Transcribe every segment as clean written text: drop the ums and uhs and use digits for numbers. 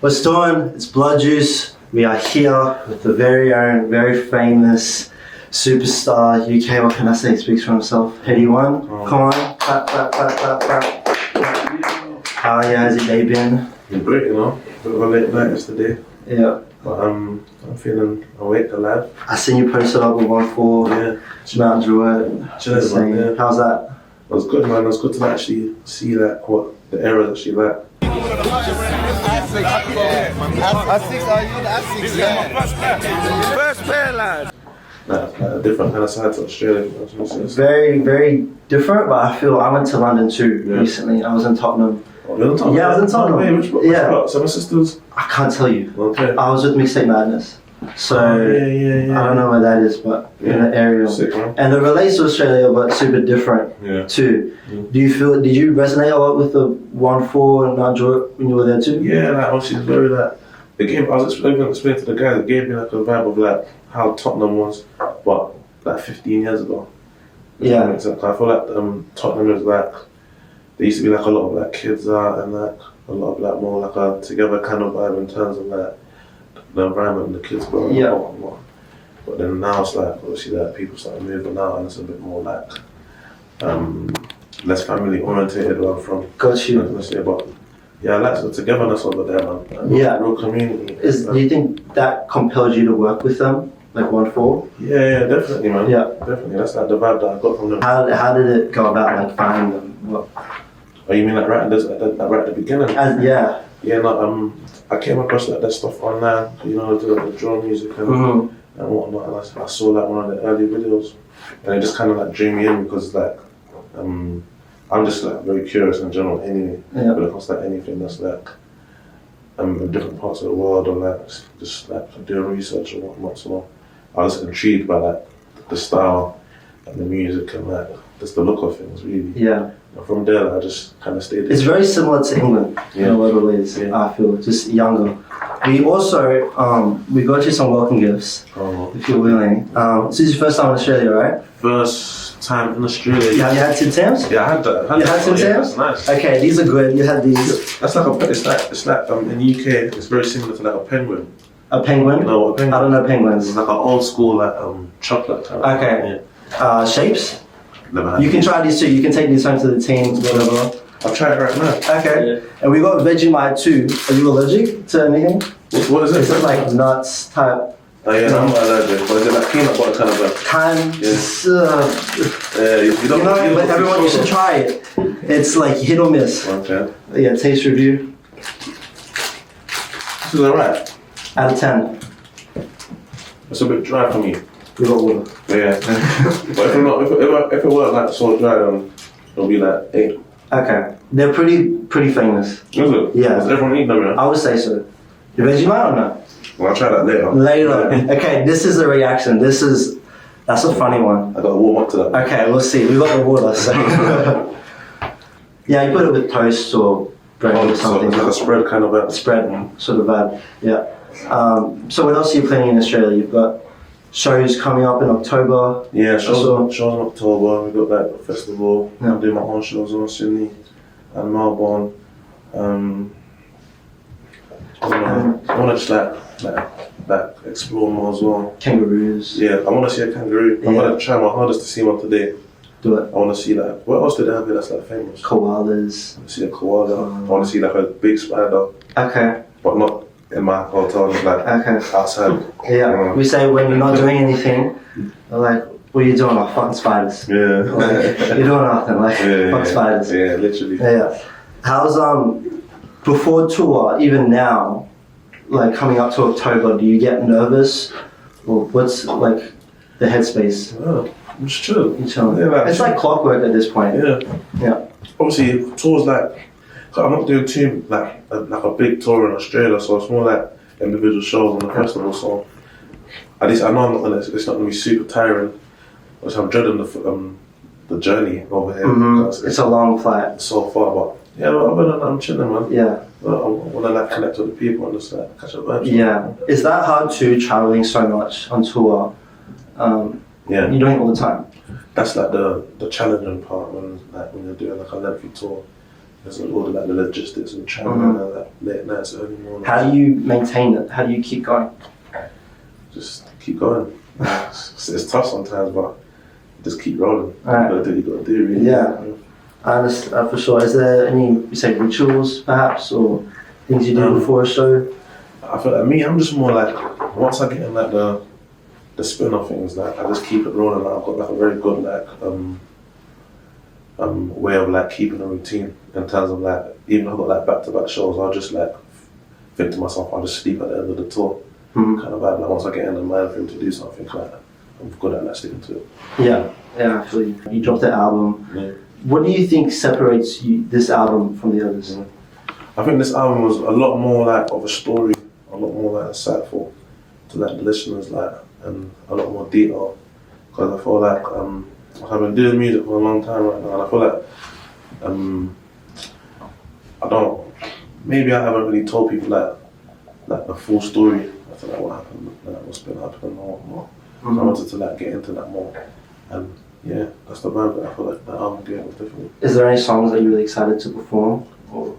What's doing? It's BloodJuice. We are here with the very own, very famous superstar UK. What can I say? He speaks for himself. Headie one. Come on. Clap, clap, clap, clap, clap. How has your day been? Been great, you know. Bit of a late night yesterday. Yeah. But I'm feeling awake, alive. I seen you posted up with 1-4. Yeah. Mount Druitt. Chilling, man. Yeah. How's that? It was good, man. It was good to actually see like what the era that she like. First pair, lad. Like a different kind of side to Australia. You know, Very, very different, but I feel I went to London too recently. I was in Tottenham. Oh, you're in Tottenham? Yeah, I was in Tottenham. Wait, which yeah. So my sisters? I can't tell you. Okay. I was with Mixtape Madness. So yeah. I don't know where that is, but in the area. Sick, man. And it relates to Australia, but super different too. Do you feel? Did you resonate a lot with the 1-4 and Mount Druitt when you were there too? Yeah, like obviously it's very like the game. I was explaining to the guys. It gave me like a vibe of like how Tottenham was, but like 15 years ago. Yeah. I feel like Tottenham is like there used to be like a lot of like kids out and like a lot of like more like a together kind of vibe in terms of like the environment and the kids growing up and what. But then now it's like obviously that people start moving out and it's a bit more like less family orientated where I'm from. Got you. But yeah, I like the togetherness over there, man. Real community. Do you think that compelled you to work with them, like 1-4? Yeah, definitely, man. Yeah, definitely. That's like the vibe that I got from them. How did it go about like finding them? What? Oh, you mean like right at the beginning? Yeah. Yeah, no, I came across like that stuff online, you know, the drum music and whatnot, and I saw like one of the early videos, and it just kind of like drew me in because like, I'm just like very curious in general anyway, when it comes to like anything that's like, in different parts of the world or like, just like doing research and whatnot, so I was intrigued by like the style and the music and like, just the look of things really. Yeah. And from there, I just kind of stayed there. It's very similar to England in a lot of ways, I feel, just younger. We also, we got you some welcome gifts, if you're willing. This is your first time in Australia, right? First time in Australia. Yeah, you had Tim Tams? Yeah, I had that. You had Tim Tams? That's nice. Okay, these are good. You had these. That's like it's like in the UK, it's very similar to like a penguin. A penguin? You know what a penguin? I don't know penguins. It's like an old school like chocolate type. Okay. Yeah. Shapes? Never had. You can try these too. You can take these home to the team, whatever. I'll try it right now. Okay. Yeah. And we got Vegemite too. Are you allergic to anything? What is it? Is it like nuts type? Oh yeah, I'm not allergic. But is it like peanut butter kind of like? But everyone, you should try it. It's like hit or miss. Okay. Yeah, taste review. This is alright. Out of 10. It's a bit dry for me. We got water. Yeah. But if it weren't like so dry, then it'll be like 8. Okay. They're pretty famous. Is it? Yeah. Does everyone eat them, yeah? I would say so. You Vegemite or no? Well, I'll try that later. Okay, this is the reaction. That's a funny one. I gotta warm up to that. Okay, we'll see. We got the water, so. Yeah, you put it with toast or bread or something. So it's like a spread kind of vibe. Spread sort of vibe, yeah. So what else are you planning in Australia? You've got shows coming up in October. Yeah, shows in October. We've got like a festival. Yeah. I'm doing my own shows in Sydney and Melbourne. I want to just like explore more as well. Kangaroos. Yeah, I want to see a kangaroo. I'm gonna try my hardest to see one today. Do it. I want to see like what else do they have here that's like famous? Koalas. I want to see a koala. I want to see like a big spider. Okay. But not in my hotel. Like outside. Yeah. We say when you're not doing anything, we're like, what are you doing? Like fucking spiders. Yeah. Like, you're doing nothing. Like fuck spiders. Yeah, literally. Yeah. How's before tour, even now, like coming up to October, do you get nervous? Or what's like the headspace? Oh, I'm just chill. You're chilling. Yeah, it's like clockwork at this point. Yeah. Obviously, tours like, I'm not doing too like a big tour in Australia, so it's more like individual shows on the festival. So at least I know it's not gonna be super tiring. So I'm dreading the journey over here. It's a long flight. So far, but yeah, other than that, I'm chilling, man. Yeah. I want to like connect with the people and just like catch up vibes. Yeah. Is that hard too, traveling so much on tour? Yeah. You're doing it all the time. That's like the challenging part when you're doing like a lengthy tour. there's all the, like, the logistics and traveling and like, late nights, early mornings. How do you maintain it? How do you keep going? Just keep going. It's tough sometimes, but just keep rolling. Alright. You gotta do what you gotta do, really. Yeah. I understand, for sure. Is there any, you say, rituals perhaps, or things you do before a show? I feel like me, I'm just more like, once I get in like the spin of things, like I just keep it rolling. Like, I've got like a very good like way of like keeping a routine in terms of like, even if I've got like back-to-back shows, I'll just like think to myself, I'll just sleep at the end of the tour. Kind of vibe. Like once I get in the mind frame to do something, like I'm good at like sticking to it. Yeah, actually. You dropped the album. Yeah. What do you think separates this album from the others? I think this album was a lot more like of a story, a lot more like insightful to like the listeners, like, and a lot more detail. Because I feel like I've been doing music for a long time right now, and I feel like maybe I haven't really told people like the full story as to like what happened, like what's been happening or whatnot. So I wanted to like get into that more, and yeah, that's the vibe that I feel like the album gave was different. Is there any songs that you're really excited to perform? Or?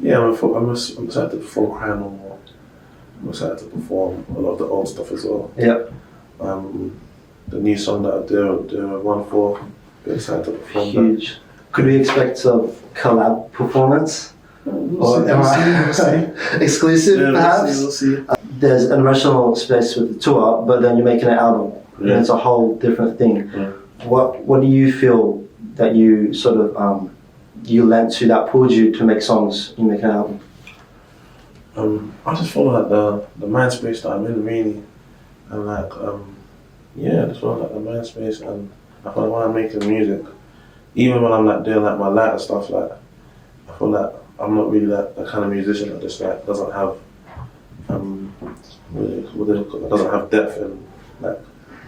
Yeah, I'm excited to perform Cry No More. I'm excited to perform a lot of the old stuff as well. Yep. The new song that I do 1-4, be excited to perform. Huge. That. Could we expect a collab performance? We'll see. Exclusive, yeah, perhaps? We'll see. There's an emotional space with the tour, but then you're making an album. Yeah. And it's a whole different thing. Yeah. What do you feel that you sort of you lent to that pulled you to make songs and make an album? I just feel like the mind space that I'm in, really, and like I just feel like the mind space, and I feel like when I'm making music, even when I'm like doing like my lighter stuff, like I feel like I'm not really like the kind of musician that just like doesn't have doesn't have depth in like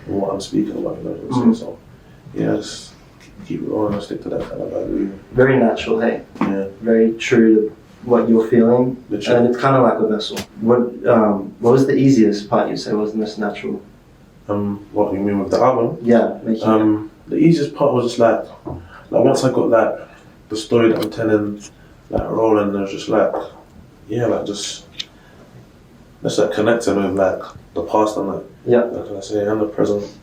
in what I'm speaking about, you know what I'm saying? So yeah, just keep it rolling and stick to that kind of vibe, really. Very natural, hey? Yeah. Very true to what you're feeling. Literally. And it's kind of like a vessel. What was the easiest part you say was the most natural? What do you mean with the album? Yeah, making the easiest part was just like once I got like the story that I'm telling like rolling, it was just like just like connecting with like the past and like can I say, and the present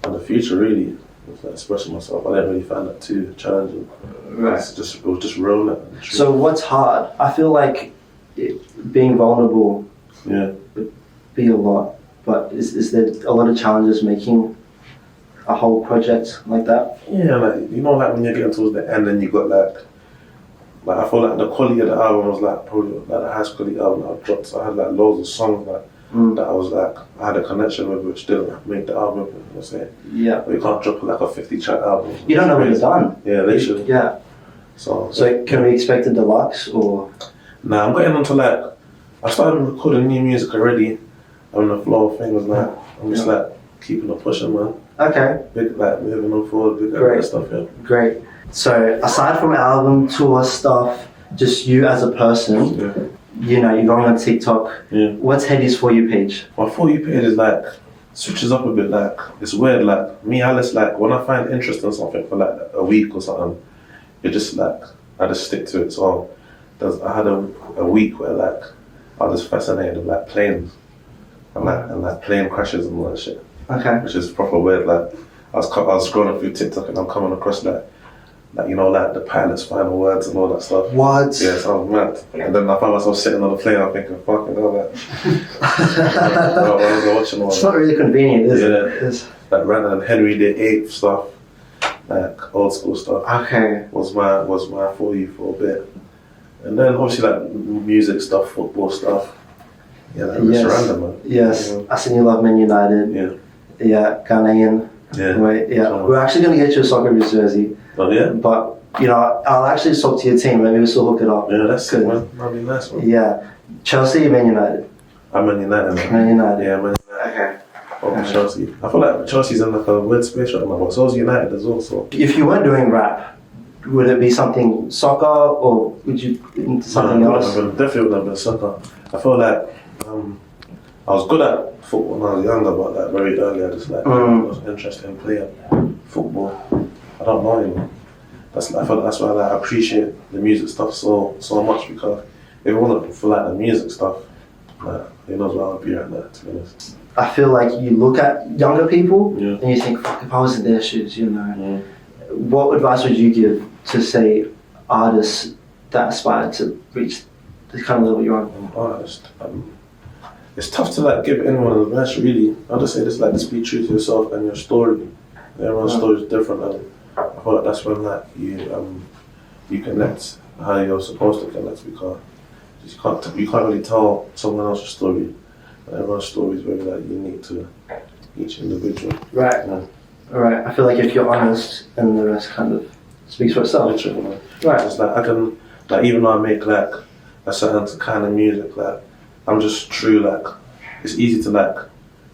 and the future, really. With like expressing myself, I didn't really find that too challenging. Right. It was just rolling. So what's hard? I feel like being vulnerable would be a lot, but is there a lot of challenges making a whole project like that? Yeah, like you know, like when you're getting towards the end and you got like I feel like the quality of the album was like probably like the highest quality album that I've dropped. So I had like loads of songs like that I was like I had a connection with, which didn't make the album. You know what I'm saying? Yeah. But you can't drop like a 50-track album. You don't know when it's done. Yeah, literally. Yeah. So can we expect a deluxe or? Nah, I'm getting onto like I started recording new music already. On the flow of things, like I'm just like keeping it pushing, man. Okay. Big like moving on forward, big Great stuff, yeah. Great. So aside from album, tour stuff, just you as a person, you know, you're going on TikTok. Yeah. What's Headie's For You page? My For You page is like switches up a bit. Like it's weird. Like me, I just like when I find interest in something for like a week or something, it just like I just stick to it. So I had a week where like I was fascinated with like planes and like plane crashes and all that shit. Okay. Which is proper weird. Like I was scrolling through TikTok and I'm coming across like you know, like the pilot's final words and all that stuff. What? Yeah, so I was mad. And then I found myself sitting on the plane, I'm thinking, fucking hell, that. I was watching all it's that. not really convenient, is it? Like random Henry VIII stuff, like old school stuff. Okay. Was my For You for a bit. And then obviously like music stuff, football stuff. Yeah, like yes. random, man. Yes. Yeah. I seen you love Man United. Yeah. Yeah, Ghanaian. Yeah. Wait, yeah. Sure. We're actually going to get you a soccer jersey. Oh yeah? But, you know, I'll actually talk to your team. Maybe we'll still hook it up. Yeah, that's good, man. That'd be nice, man. Yeah. Chelsea, Man United? I'm Man United, man. Man United. Yeah, Man United. Okay. Oh, Chelsea. I feel like Chelsea's in like a weird space right now, but so is United as well, so. If you weren't doing rap, would it be something soccer or would you into something else? Definitely would have been soccer. I feel like I was good at football when I was younger, but like very early I just like was interested in playing football. I don't know, you know. I feel that's why like, I appreciate the music stuff so much, because if it wasn't for like the music stuff, like, who knows where I'd be right now, to be honest. I feel like you look at younger people Yeah. and you think, fuck, if I was in their shoes, you know. Mm. What advice would you give to, say, artists that aspire to reach the kind of level you're on? I'm an artist. It's tough to like give anyone advice, really. I'll just say this, like, just be true to yourself and your story. Everyone's story is different, and I feel like that's when like you connect how you're supposed to connect, because you can't really tell someone else's story. Everyone's story is very like unique to each individual. Right. Yeah. Right. I feel like if you're honest, then the rest kind of speaks for itself. Literally, man. Right. It's like I can, like, even though I make like a certain kind of music, like I'm just true. Like it's easy to like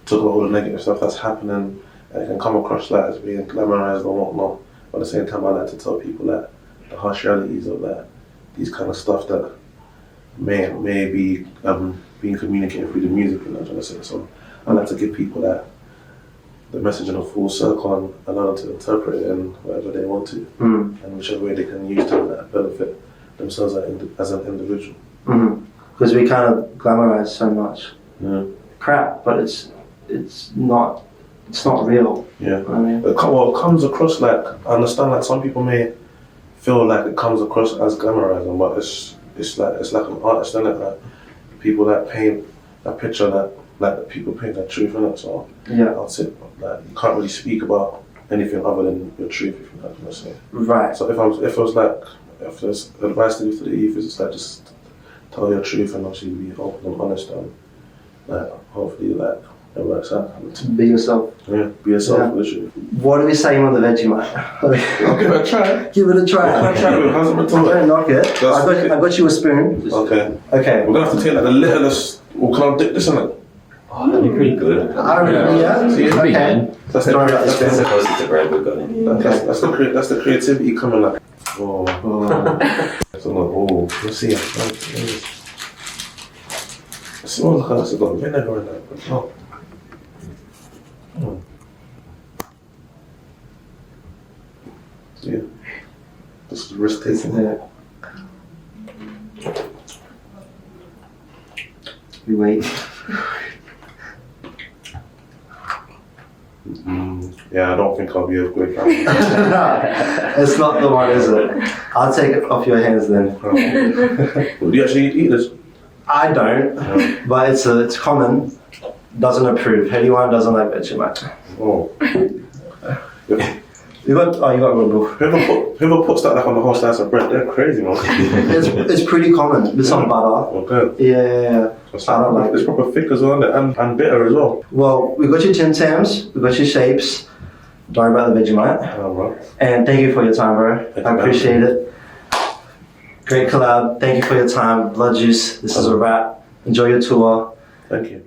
talk about all the negative stuff that's happening, and it can come across like as being glamorized or whatnot. But at the same time, I like to tell people like the harsh realities of like these kind of stuff that may be being communicated through the music. You know what I'm trying to say? So I like to give people that the message in a full circle and allow them to interpret it in whatever they want to, and whichever way they can use to benefit themselves as an individual. Because we kind of glamorize so much crap, but it's not real. Yeah. You know what I mean? It comes across like, I understand like some people may feel like it comes across as glamorizing, but it's like an artist, isn't it? Like people that paint a picture that like people paint their truth in it. So Yeah. I'll say like you can't really speak about anything other than your truth, if you know what I'm saying. Right. So if there's advice to give to the youth, it's like just tell your truth and obviously be open and honest, and like hopefully like it works out. Be yourself. Yeah, be yourself, Yeah. literally. What do we say on the Vegemite? I'll give it a try. Give it a try. How's it been Don't to knock it. I got you a spoon. Okay. Okay. We're gonna have to take like the littlest. Well, can I dip this in it? Oh, that'd be pretty good. Yeah. See, it's Pretty Okay. good. That's the Don't worry about this, That's the closest to bread we've got in. that's the creativity coming like. Oh. So like, oh, let's see. It smells like it's got vinegar in it. But no. Yeah. This is risk taking. Yeah. We wait. Yeah, I don't think I'll be a good camera. It's not the one, is it? I'll take it off your hands then. Would you actually eat this? I don't, but it's common. Doesn't approve. Headie one doesn't like Vegemite. Oh. You got one more. Whoever puts that like on the whole slice of bread, they're crazy, man. It's pretty common with some butter. Okay. Yeah. I don't like It's it. proper thick as well, and bitter as well. Well, we got your Tim Tams, we got your shapes. Don't worry about the Vegemite. Oh, right. And thank you for your time, bro. Thank I you, appreciate it. Great collab. Thank you for your time. BloodJuice. This is a wrap. Enjoy your tour. Thank you.